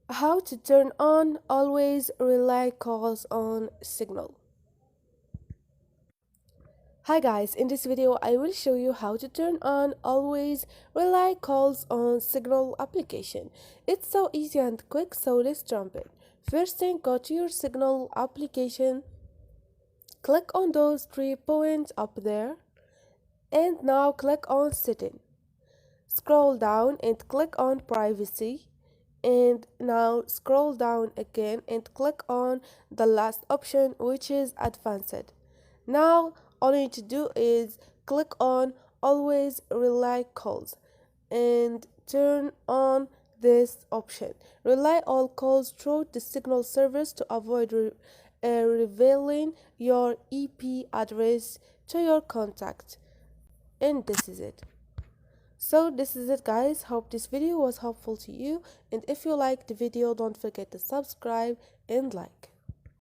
How to turn on always rely calls on Signal. Hi guys, in this video I will show you how to turn on always rely calls on Signal application. It's so easy and quick, so let's jump in. First thing, go to your Signal application, click on those 3 points up there, and now click on setting. Scroll down and click on privacy, and now scroll down again and click on the last option, which is advanced. Now all you need to do is click on always rely calls and turn on this option. Rely all calls through the Signal service to avoid revealing your IP address to your contact. And this is it. So this is it guys, hope this video was helpful to you, and if you liked the video don't forget to subscribe and like.